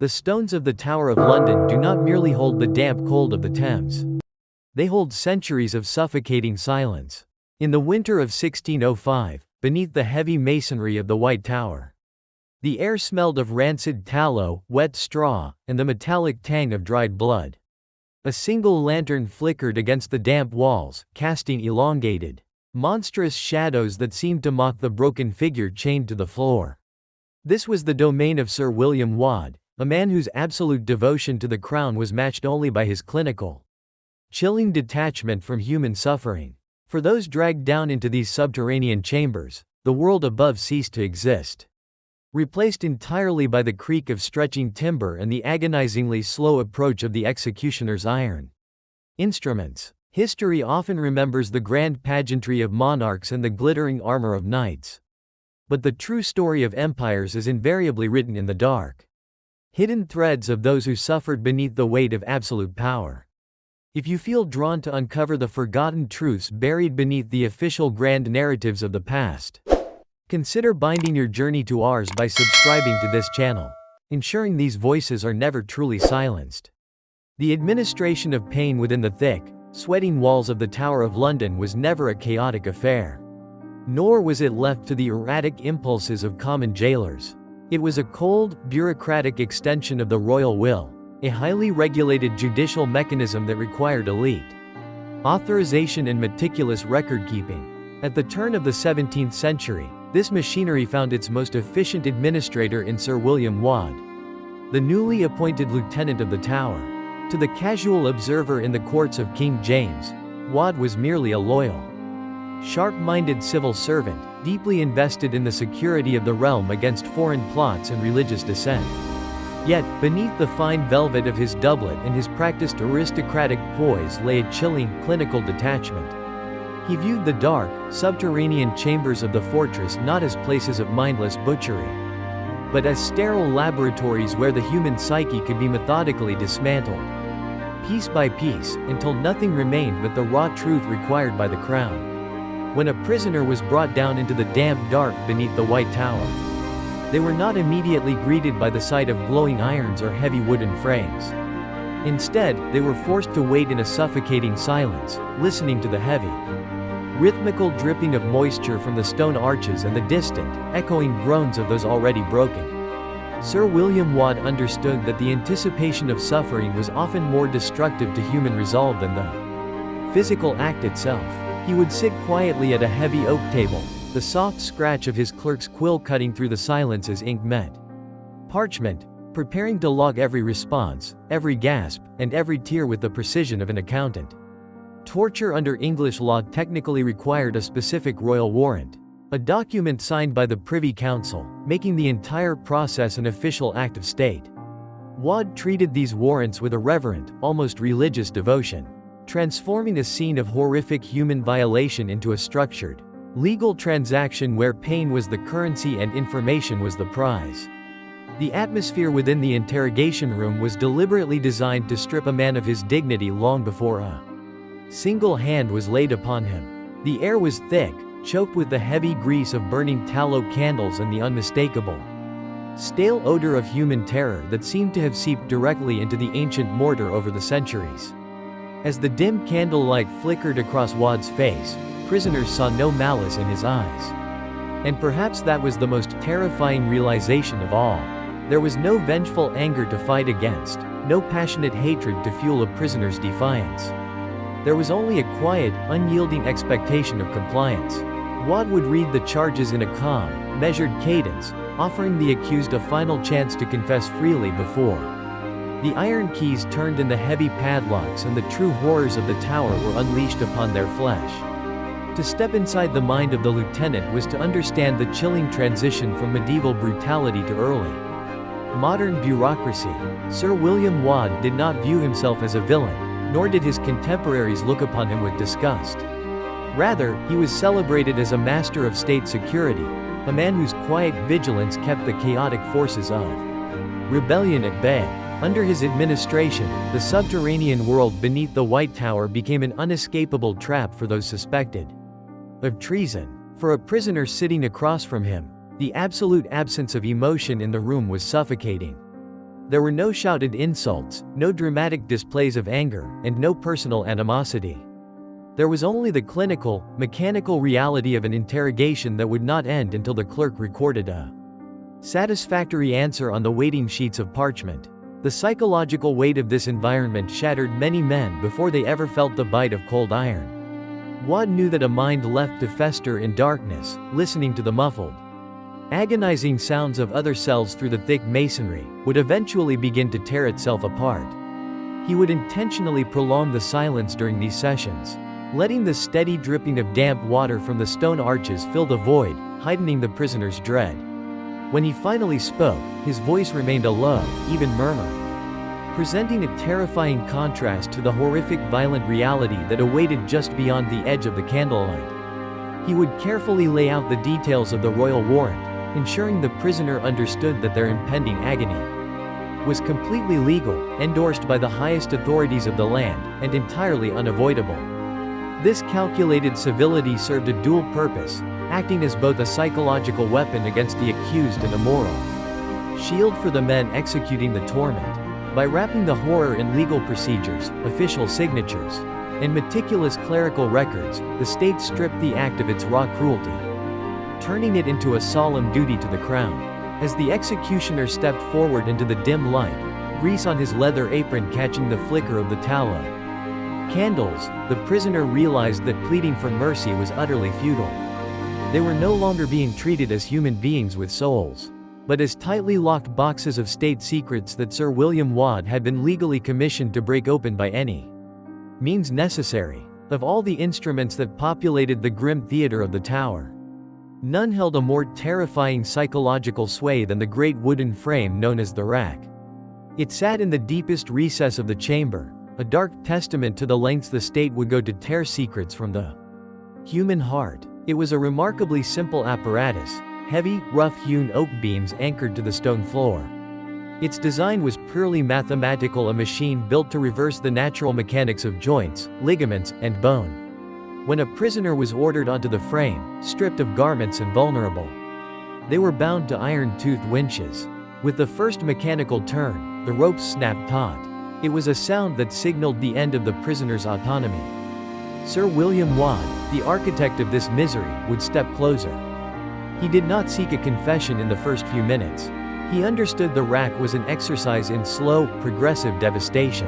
The stones of the Tower of London do not merely hold the damp cold of the Thames. They hold centuries of suffocating silence. In the winter of 1605, beneath the heavy masonry of the White Tower, the air smelled of rancid tallow, wet straw, and the metallic tang of dried blood. A single lantern flickered against the damp walls, casting elongated, monstrous shadows that seemed to mock the broken figure chained to the floor. This was the domain of Sir William Waad, a man whose absolute devotion to the crown was matched only by his clinical, chilling detachment from human suffering. For those dragged down into these subterranean chambers, the world above ceased to exist, replaced entirely by the creak of stretching timber and the agonizingly slow approach of the executioner's iron instruments. History often remembers the grand pageantry of monarchs and the glittering armor of knights. But the true story of empires is invariably written in the dark, hidden threads of those who suffered beneath the weight of absolute power. If you feel drawn to uncover the forgotten truths buried beneath the official grand narratives of the past, consider binding your journey to ours by subscribing to this channel, ensuring these voices are never truly silenced. The administration of pain within the thick, sweating walls of the Tower of London was never a chaotic affair. Nor was it left to the erratic impulses of common jailers. It was a cold, bureaucratic extension of the royal will, a highly regulated judicial mechanism that required elite authorization and meticulous record-keeping. At the turn of the 17th century, this machinery found its most efficient administrator in Sir William Waad, the newly appointed Lieutenant of the Tower. To the casual observer in the courts of King James, Waad was merely a loyal, sharp-minded civil servant, deeply invested in the security of the realm against foreign plots and religious dissent. Yet, beneath the fine velvet of his doublet and his practiced aristocratic poise lay a chilling, clinical detachment. He viewed the dark, subterranean chambers of the fortress not as places of mindless butchery, but as sterile laboratories where the human psyche could be methodically dismantled, piece by piece, until nothing remained but the raw truth required by the crown. When a prisoner was brought down into the damp dark beneath the White Tower, they were not immediately greeted by the sight of glowing irons or heavy wooden frames. Instead, they were forced to wait in a suffocating silence, listening to the heavy, rhythmical dripping of moisture from the stone arches and the distant, echoing groans of those already broken. Sir William Waad understood that the anticipation of suffering was often more destructive to human resolve than the physical act itself. He would sit quietly at a heavy oak table, the soft scratch of his clerk's quill cutting through the silence as ink met parchment, preparing to log every response, every gasp, and every tear with the precision of an accountant. Torture under English law technically required a specific royal warrant, a document signed by the Privy Council, making the entire process an official act of state. Waad treated these warrants with a reverent, almost religious devotion, transforming a scene of horrific human violation into a structured, legal transaction where pain was the currency and information was the prize. The atmosphere within the interrogation room was deliberately designed to strip a man of his dignity long before a single hand was laid upon him. The air was thick, choked with the heavy grease of burning tallow candles and the unmistakable, stale odor of human terror that seemed to have seeped directly into the ancient mortar over the centuries. As the dim candlelight flickered across Waad's face, prisoners saw no malice in his eyes. And perhaps that was the most terrifying realization of all. There was no vengeful anger to fight against, no passionate hatred to fuel a prisoner's defiance. There was only a quiet, unyielding expectation of compliance. Waad would read the charges in a calm, measured cadence, offering the accused a final chance to confess freely before the iron keys turned in the heavy padlocks and the true horrors of the tower were unleashed upon their flesh. To step inside the mind of the lieutenant was to understand the chilling transition from medieval brutality to early modern bureaucracy. Sir William Waad did not view himself as a villain, nor did his contemporaries look upon him with disgust. Rather, he was celebrated as a master of state security, a man whose quiet vigilance kept the chaotic forces of rebellion at bay. Under his administration, the subterranean world beneath the White Tower became an unescapable trap for those suspected of treason. For a prisoner sitting across from him, the absolute absence of emotion in the room was suffocating. There were no shouted insults, no dramatic displays of anger, and no personal animosity. There was only the clinical, mechanical reality of an interrogation that would not end until the clerk recorded a satisfactory answer on the waiting sheets of parchment. The psychological weight of this environment shattered many men before they ever felt the bite of cold iron. Waad knew that a mind left to fester in darkness, listening to the muffled, agonizing sounds of other cells through the thick masonry, would eventually begin to tear itself apart. He would intentionally prolong the silence during these sessions, letting the steady dripping of damp water from the stone arches fill the void, heightening the prisoner's dread. When he finally spoke, his voice remained a low, even murmur, presenting a terrifying contrast to the horrific violent reality that awaited just beyond the edge of the candlelight. He would carefully lay out the details of the royal warrant, ensuring the prisoner understood that their impending agony was completely legal, endorsed by the highest authorities of the land, and entirely unavoidable. This calculated civility served a dual purpose, acting as both a psychological weapon against the accused and a moral shield for the men executing the torment. By wrapping the horror in legal procedures, official signatures, and meticulous clerical records, the state stripped the act of its raw cruelty, turning it into a solemn duty to the crown. As the executioner stepped forward into the dim light, grease on his leather apron catching the flicker of the tallow candles, the prisoner realized that pleading for mercy was utterly futile. They were no longer being treated as human beings with souls, but as tightly locked boxes of state secrets that Sir William Waad had been legally commissioned to break open by any means necessary. Of all the instruments that populated the grim theater of the tower, none held a more terrifying psychological sway than the great wooden frame known as the rack. It sat in the deepest recess of the chamber, a dark testament to the lengths the state would go to tear secrets from the human heart. It was a remarkably simple apparatus, heavy, rough-hewn oak beams anchored to the stone floor. Its design was purely mathematical, a machine built to reverse the natural mechanics of joints, ligaments, and bone. When a prisoner was ordered onto the frame, stripped of garments and vulnerable, they were bound to iron-toothed winches. With the first mechanical turn, the ropes snapped taut. It was a sound that signaled the end of the prisoner's autonomy. Sir William Waad, the architect of this misery, would step closer. He did not seek a confession in the first few minutes. He understood the rack was an exercise in slow, progressive devastation.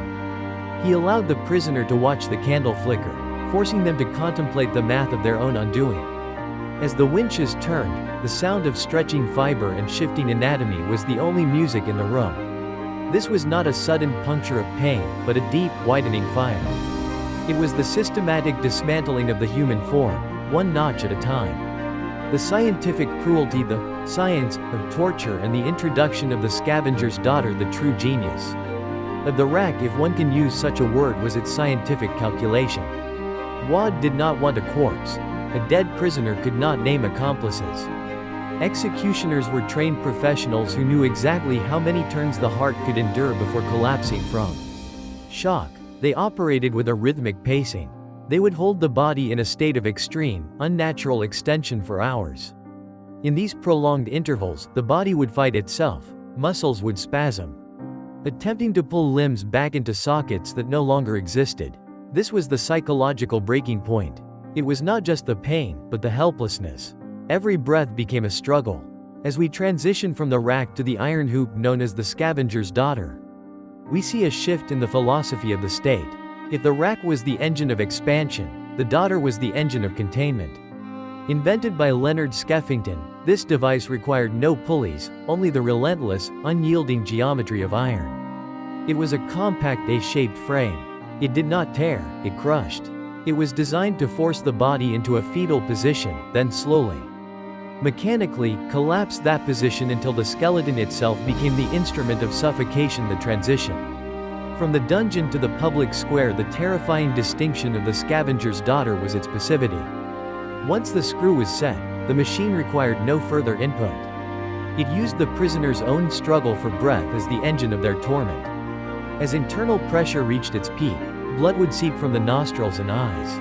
He allowed the prisoner to watch the candle flicker, forcing them to contemplate the math of their own undoing. As the winches turned, the sound of stretching fiber and shifting anatomy was the only music in the room. This was not a sudden puncture of pain, but a deep, widening fire. It was the systematic dismantling of the human form, one notch at a time. The scientific cruelty, the science of torture, and the introduction of the scavenger's daughter, the true genius of the rack, if one can use such a word, was its scientific calculation. Waad did not want a corpse. A dead prisoner could not name accomplices. Executioners were trained professionals who knew exactly how many turns the heart could endure before collapsing from shock. They operated with a rhythmic pacing. They would hold the body in a state of extreme, unnatural extension for hours. In these prolonged intervals, the body would fight itself. Muscles would spasm, attempting to pull limbs back into sockets that no longer existed. This was the psychological breaking point. It was not just the pain, but the helplessness. Every breath became a struggle. As we transition from the rack to the iron hoop known as the scavenger's daughter, we see a shift in the philosophy of the state. If the rack was the engine of expansion, the daughter was the engine of containment. Invented by Leonard Skeffington, this device required no pulleys, only the relentless, unyielding geometry of iron. It was a compact A-shaped frame. It did not tear, it crushed. It was designed to force the body into a fetal position, then slowly, mechanically, collapse that position until the skeleton itself became the instrument of suffocation. The transition from the dungeon to the public square, the terrifying distinction of the scavenger's daughter was its passivity. Once the screw was set, the machine required no further input. It used the prisoner's own struggle for breath as the engine of their torment. As internal pressure reached its peak, blood would seep from the nostrils and eyes.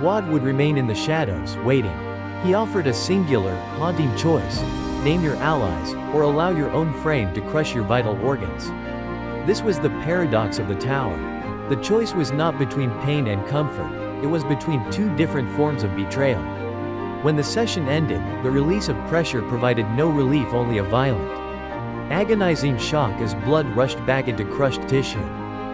Waad would remain in the shadows, waiting. He offered a singular, haunting choice: name your allies, or allow your own frame to crush your vital organs. This was the paradox of the tower. The choice was not between pain and comfort, it was between two different forms of betrayal. When the session ended, the release of pressure provided no relief, only a violent, agonizing shock as blood rushed back into crushed tissue.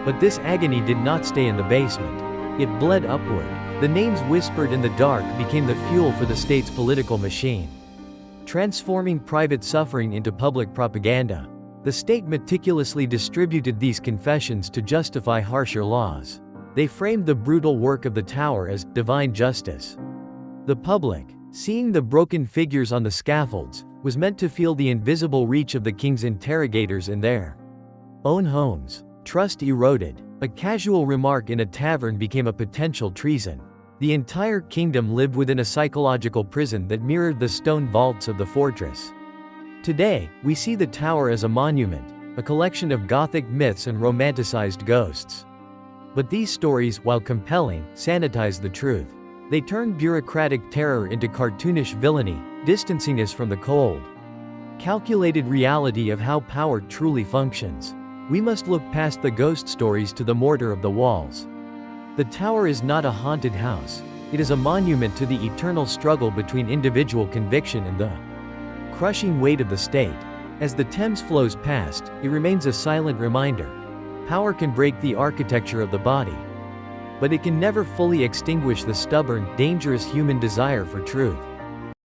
But this agony did not stay in the basement. It bled upward. The names whispered in the dark became the fuel for the state's political machine, transforming private suffering into public propaganda. The state meticulously distributed these confessions to justify harsher laws. They framed the brutal work of the tower as divine justice. The public, seeing the broken figures on the scaffolds, was meant to feel the invisible reach of the king's interrogators in their own homes. Trust eroded. A casual remark in a tavern became a potential treason. The entire kingdom lived within a psychological prison that mirrored the stone vaults of the fortress. Today, we see the tower as a monument, a collection of Gothic myths and romanticized ghosts. But these stories, while compelling, sanitize the truth. They turn bureaucratic terror into cartoonish villainy, distancing us from the cold, calculated reality of how power truly functions. We must look past the ghost stories to the mortar of the walls. The tower is not a haunted house. It is a monument to the eternal struggle between individual conviction and the crushing weight of the state. As the Thames flows past, it remains a silent reminder. Power can break the architecture of the body, but it can never fully extinguish the stubborn, dangerous human desire for truth.